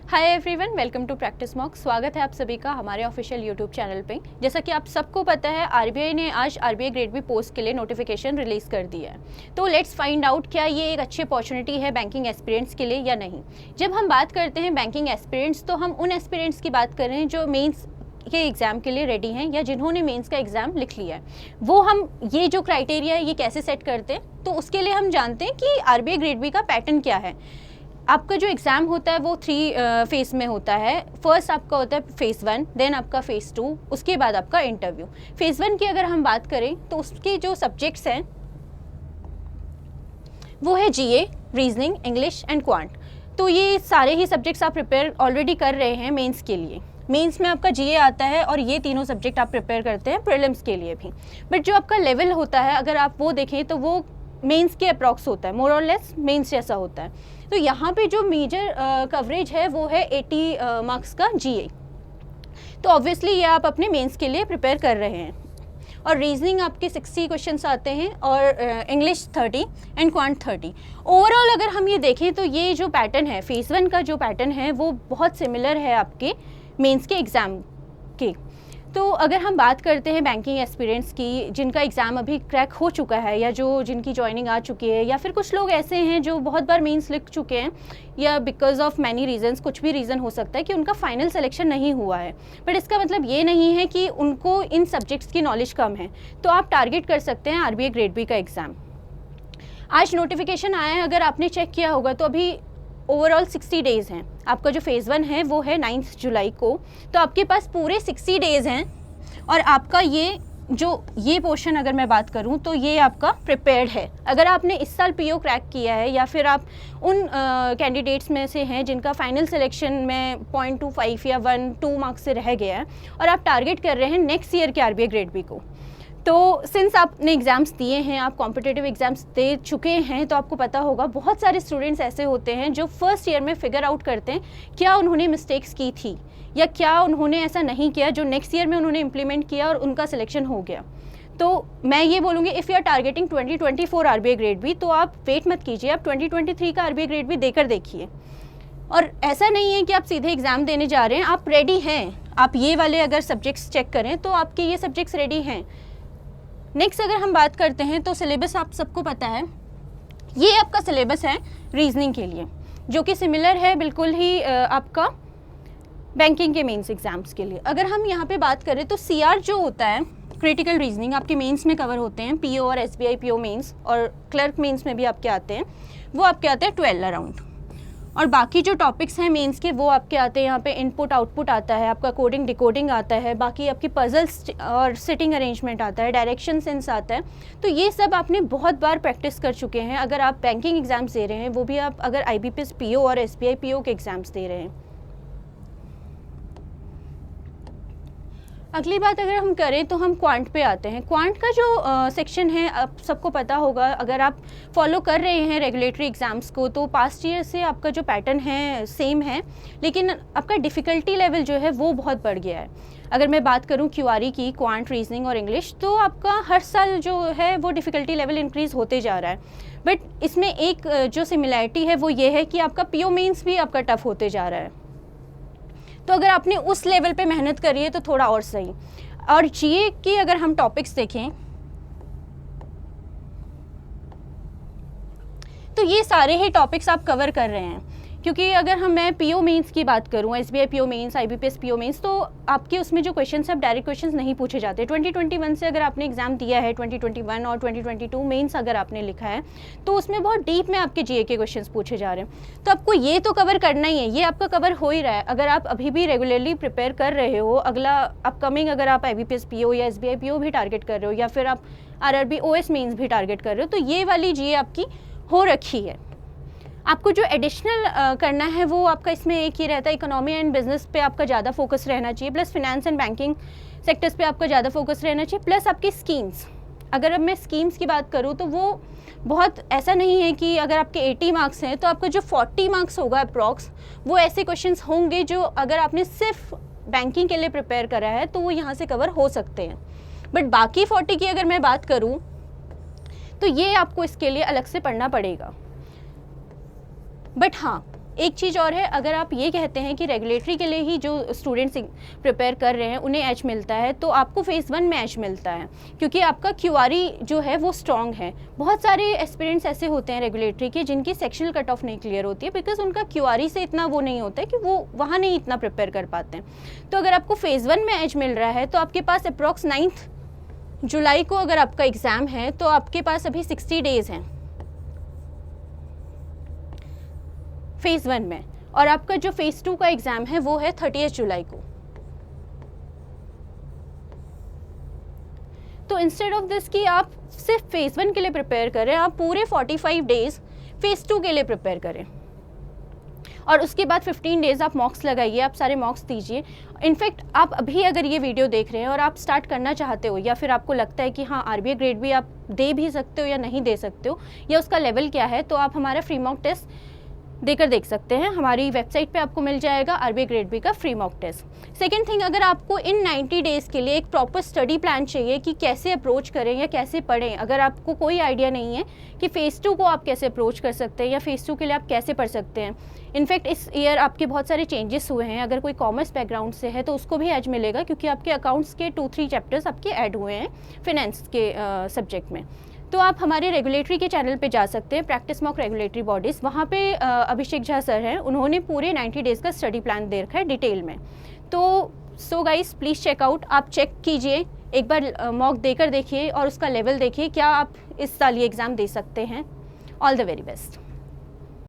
Hi everyone, welcome to practice mock. स्वागत है आप सभी का हमारे ऑफिशियल यूट्यूब चैनल पे। जैसा कि आप सबको पता है, आरबीआई ने आज आरबीआई ग्रेड बी पोस्ट के लिए नोटिफिकेशन रिलीज़ कर दिया है। तो लेट्स फाइंड आउट क्या ये एक अच्छी अपॉर्चुनिटी है बैंकिंग एस्पिरेंट्स के लिए या नहीं। जब हम बात करते हैं बैंकिंग एस्पिरेंट्स, तो हम उन एस्पिरेंट्स की बात कर रहे हैं जो मेंस के एग्ज़ाम के लिए रेडी हैं या जिन्होंने मेंस का एग्ज़ाम लिख लिया है। वो हम ये जो क्राइटेरिया है ये कैसे सेट करते हैं, तो उसके लिए हम जानते हैं कि आरबीआई ग्रेड बी का पैटर्न क्या है। आपका जो एग्ज़ाम होता है वो 3 फेज़ में होता है। फर्स्ट आपका होता है फेज़ 1, देन आपका फेज़ 2, उसके बाद आपका इंटरव्यू। फेज़ 1 की अगर हम बात करें तो उसके जो सब्जेक्ट्स हैं वो है जीए, रीजनिंग, इंग्लिश एंड क्वांट। तो ये सारे ही सब्जेक्ट्स आप प्रिपेयर ऑलरेडी कर रहे हैं मेंस के लिए। मेंस में आपका जीए आता है और ये तीनों सब्जेक्ट आप प्रिपेयर करते हैं प्रीलिम्स के लिए भी। बट जो आपका लेवल होता है, अगर आप वो देखें तो वो मेंस के अप्रॉक्स होता है, मोर और लेस मेंस जैसा होता है। तो यहाँ पे जो मेजर कवरेज है वो है 80 मार्क्स का जीए। तो ऑब्वियसली ये आप अपने मेंस के लिए प्रिपेयर कर रहे हैं। और रीजनिंग आपके 60 क्वेश्चंस आते हैं और इंग्लिश 30 एंड क्वांट 30। ओवरऑल अगर हम ये देखें तो ये जो पैटर्न है, फेज़ 1 का जो पैटर्न है वो बहुत सिमिलर है आपके मेंस के एग्ज़ाम के। तो अगर हम बात करते हैं बैंकिंग एस्पिरेंट्स की जिनका एग्ज़ाम अभी क्रैक हो चुका है या जो जिनकी जॉइनिंग आ चुकी है, या फिर कुछ लोग ऐसे हैं जो बहुत बार मेंस लिख चुके हैं या बिकॉज ऑफ मैनी रीजंस, कुछ भी रीज़न हो सकता है कि उनका फाइनल सिलेक्शन नहीं हुआ है। बट इसका मतलब ये नहीं है कि उनको इन सब्जेक्ट्स की नॉलेज कम है। तो आप टारगेट कर सकते हैं आरबीआई ग्रेड बी का एग्ज़ाम। आज नोटिफिकेशन आया है, अगर आपने चेक किया होगा तो अभी ओवरऑल 60 डेज़ हैं। आपका जो फेज़ 1 है वो है 9 जुलाई को। तो आपके पास पूरे 60 डेज़ हैं और आपका ये पोर्शन अगर मैं बात करूं तो ये आपका प्रिपेयर्ड है। अगर आपने इस साल पीओ क्रैक किया है या फिर आप उन कैंडिडेट्स में से हैं जिनका फाइनल सिलेक्शन में 0.25 या 1-2 मार्क्स से रह गया है और आप टारगेट कर रहे हैं नेक्स्ट ईयर के आरबीआई ग्रेड बी को, तो सिंस आपने एग्ज़ाम्स दिए हैं, आप कॉम्पिटिटिव एग्ज़ाम्स दे चुके हैं, तो आपको पता होगा बहुत सारे स्टूडेंट्स ऐसे होते हैं जो फर्स्ट ईयर में फिगर आउट करते हैं क्या उन्होंने मिस्टेक्स की थी या क्या उन्होंने ऐसा नहीं किया जो नेक्स्ट ईयर में उन्होंने इम्प्लीमेंट किया और उनका सिलेक्शन हो गया। तो मैं ये बोलूँगी, if you are targeting 2024 RBI grade B, तो आप वेट मत कीजिए, आप 2023 का आरबीआई ग्रेड बी देकर देखिए। और ऐसा नहीं है कि आप सीधे एग्ज़ाम देने जा रहे हैं, आप रेडी हैं। आप ये वाले अगर सब्जेक्ट्स चेक करें तो आपके ये सब्जेक्ट्स रेडी हैं। नेक्स्ट अगर हम बात करते हैं तो सिलेबस आप सबको पता है, ये आपका सिलेबस है रीजनिंग के लिए जो कि सिमिलर है बिल्कुल ही आपका बैंकिंग के मेंस एग्जाम्स के लिए। अगर हम यहाँ पे बात करें तो सीआर जो होता है, क्रिटिकल रीजनिंग, आपके मेंस में कवर होते हैं। पीओ और एसबीआई पीओ मेंस और क्लर्क मेंस में भी आपके आते हैं, वो आपके आते हैं 12 अराउंड। और बाकी जो टॉपिक्स हैं मेंस के वो आपके आते हैं, यहाँ पे इनपुट आउटपुट आता है, आपका कोडिंग डिकोडिंग आता है, बाकी आपकी पजल्स और सिटिंग अरेंजमेंट आता है, डायरेक्शन सेंस आता है। तो ये सब आपने बहुत बार प्रैक्टिस कर चुके हैं अगर आप बैंकिंग एग्जाम्स दे रहे हैं, वो भी आप अगर आईबीपीएस पीओ और एसबीआई पीओ के एग्जाम्स दे रहे हैं। अगली बात अगर हम करें तो हम क्वांट पे आते हैं। क्वांट का जो सेक्शन है आप सबको पता होगा, अगर आप फॉलो कर रहे हैं रेगुलेटरी एग्ज़ाम्स को तो पास्ट ईयर से आपका जो पैटर्न है सेम है, लेकिन आपका डिफ़िकल्टी लेवल जो है वो बहुत बढ़ गया है। अगर मैं बात करूं क्यूआरई की, क्वांट, रीजनिंग और इंग्लिश, तो आपका हर साल जो है वो डिफ़िकल्टी लेवल इंक्रीज़ होते जा रहा है। बट इसमें एक जो सिमिलैरिटी है वो ये है कि आपका पीओ मेंस भी आपका टफ होते जा रहा है। तो अगर आपने उस लेवल पे मेहनत करी है तो थोड़ा और सही। और जीए की अगर हम टॉपिक्स देखें तो ये सारे ही टॉपिक्स आप कवर कर रहे हैं, क्योंकि अगर मैं पीओ मेंस की बात करूं, SBI PO mains, IBPS PO mains, तो आपके उसमें जो क्वेश्चंस हैं डायरेक्ट क्वेश्चंस नहीं पूछे जाते। 2021 से अगर आपने एग्जाम दिया है, 2021 और 2022 मेंस अगर आपने लिखा है तो उसमें बहुत डीप में आपके जीए के क्वेश्चंस पूछे जा रहे हैं। तो आपको ये तो कवर करना ही है, ये आपका कवर हो ही रहा है। अगर आप अभी भी रेगुलरली प्रिपेयर कर रहे हो, अगला अपकमिंग अगर आप आईबीपीएस पीओ या एसबीआई पीओ भी टारगेट कर रहे हो या फिर आप आरआरबी ओएस मेंस भी टारगेट कर रहे हो, तो ये वाली जीए आपकी हो रखी है। आपको जो एडिशनल करना है वो आपका इसमें एक ही रहता है, इकोनॉमी एंड बिजनेस पे आपका ज़्यादा फोकस रहना चाहिए, plus finance and banking sectors पे आपका ज़्यादा फोकस रहना चाहिए, प्लस आपकी स्कीम्स। अगर अब मैं स्कीम्स की बात करूँ तो वो बहुत ऐसा नहीं है कि अगर आपके 80 मार्क्स हैं तो आपका जो 40 मार्क्स होगा अप्रॉक्स, वो ऐसे क्वेश्चंस होंगे जो अगर आपने सिर्फ बैंकिंग के लिए प्रिपेयर करा है तो वो यहाँ से कवर हो सकते हैं। बट बाकी 40 की अगर मैं बात करूँ तो ये आपको इसके लिए अलग से पढ़ना पड़ेगा। बट हाँ, एक चीज़ और है, अगर आप ये कहते हैं कि रेगुलेटरी के लिए ही जो स्टूडेंट्स प्रिपेयर कर रहे हैं उन्हें एच मिलता है, तो आपको फेज़ 1 में एच मिलता है क्योंकि आपका क्यूआरई जो है वो स्ट्रॉन्ग है। बहुत सारे एस्पिरेंट्स ऐसे होते हैं रेगुलेटरी के जिनकी सेक्शनल कट ऑफ नहीं क्लियर होती है बिकॉज उनका क्यूआरई से इतना वो नहीं होता है कि वो वहाँ नहीं इतना प्रिपेयर कर पाते हैं। तो अगर आपको फेज़ 1 में एच मिल रहा है तो आपके पास अप्रॉक्स 9 जुलाई को अगर आपका एग्ज़ाम है तो आपके पास अभी 60 डेज़ हैं फेज़ 1 में, और आपका जो फेज़ 2 का एग्ज़ाम है वो है 30 जुलाई को। तो इंस्टेड ऑफ दिस कि आप सिर्फ फेज़ 1 के लिए प्रिपेयर करें, आप पूरे 45 डेज़ फेज़ 2 के लिए प्रिपेयर करें और उसके बाद 15 डेज़ आप मॉक्स लगाइए, आप सारे मॉक्स दीजिए। इनफैक्ट आप अभी अगर ये वीडियो देख रहे हैं और आप स्टार्ट करना चाहते हो या फिर आपको लगता है कि हाँ आरबीए ग्रेड भी आप दे भी सकते हो या नहीं दे सकते हो या उसका लेवल क्या है, तो आप हमारा फ्री मॉक टेस्ट देकर देख सकते हैं। हमारी वेबसाइट पे आपको मिल जाएगा आरबीए ग्रेड बी का free mock test. Second thing, अगर आपको इन 90 डेज़ के लिए एक प्रॉपर स्टडी प्लान चाहिए कि कैसे अप्रोच करें या कैसे पढ़ें, अगर आपको कोई आइडिया नहीं है कि फ़ेज़ 2 को आप कैसे अप्रोच कर सकते हैं या फ़ेज़ 2 के लिए आप कैसे पढ़ सकते हैं। इनफैक्ट इस ईयर आपके बहुत सारे चेंजेस हुए हैं, अगर कोई कॉमर्स बैकग्राउंड से है तो उसको भी एज मिलेगा क्योंकि आपके अकाउंट्स के 2-3 चैप्टर्स आपके ऐड हुए हैं फिनेंस के सब्जेक्ट में। तो आप हमारे रेगुलेटरी के चैनल पे जा सकते हैं, प्रैक्टिस मॉक रेगुलेटरी बॉडीज़, वहाँ पे अभिषेक झा सर हैं, उन्होंने पूरे 90 डेज़ का स्टडी प्लान दे रखा है डिटेल में। तो सो गाइस प्लीज़ चेकआउट, आप चेक कीजिए, एक बार मॉक देकर देखिए और उसका लेवल देखिए, क्या आप इस साल ये एग्ज़ाम दे सकते हैं। All the very best.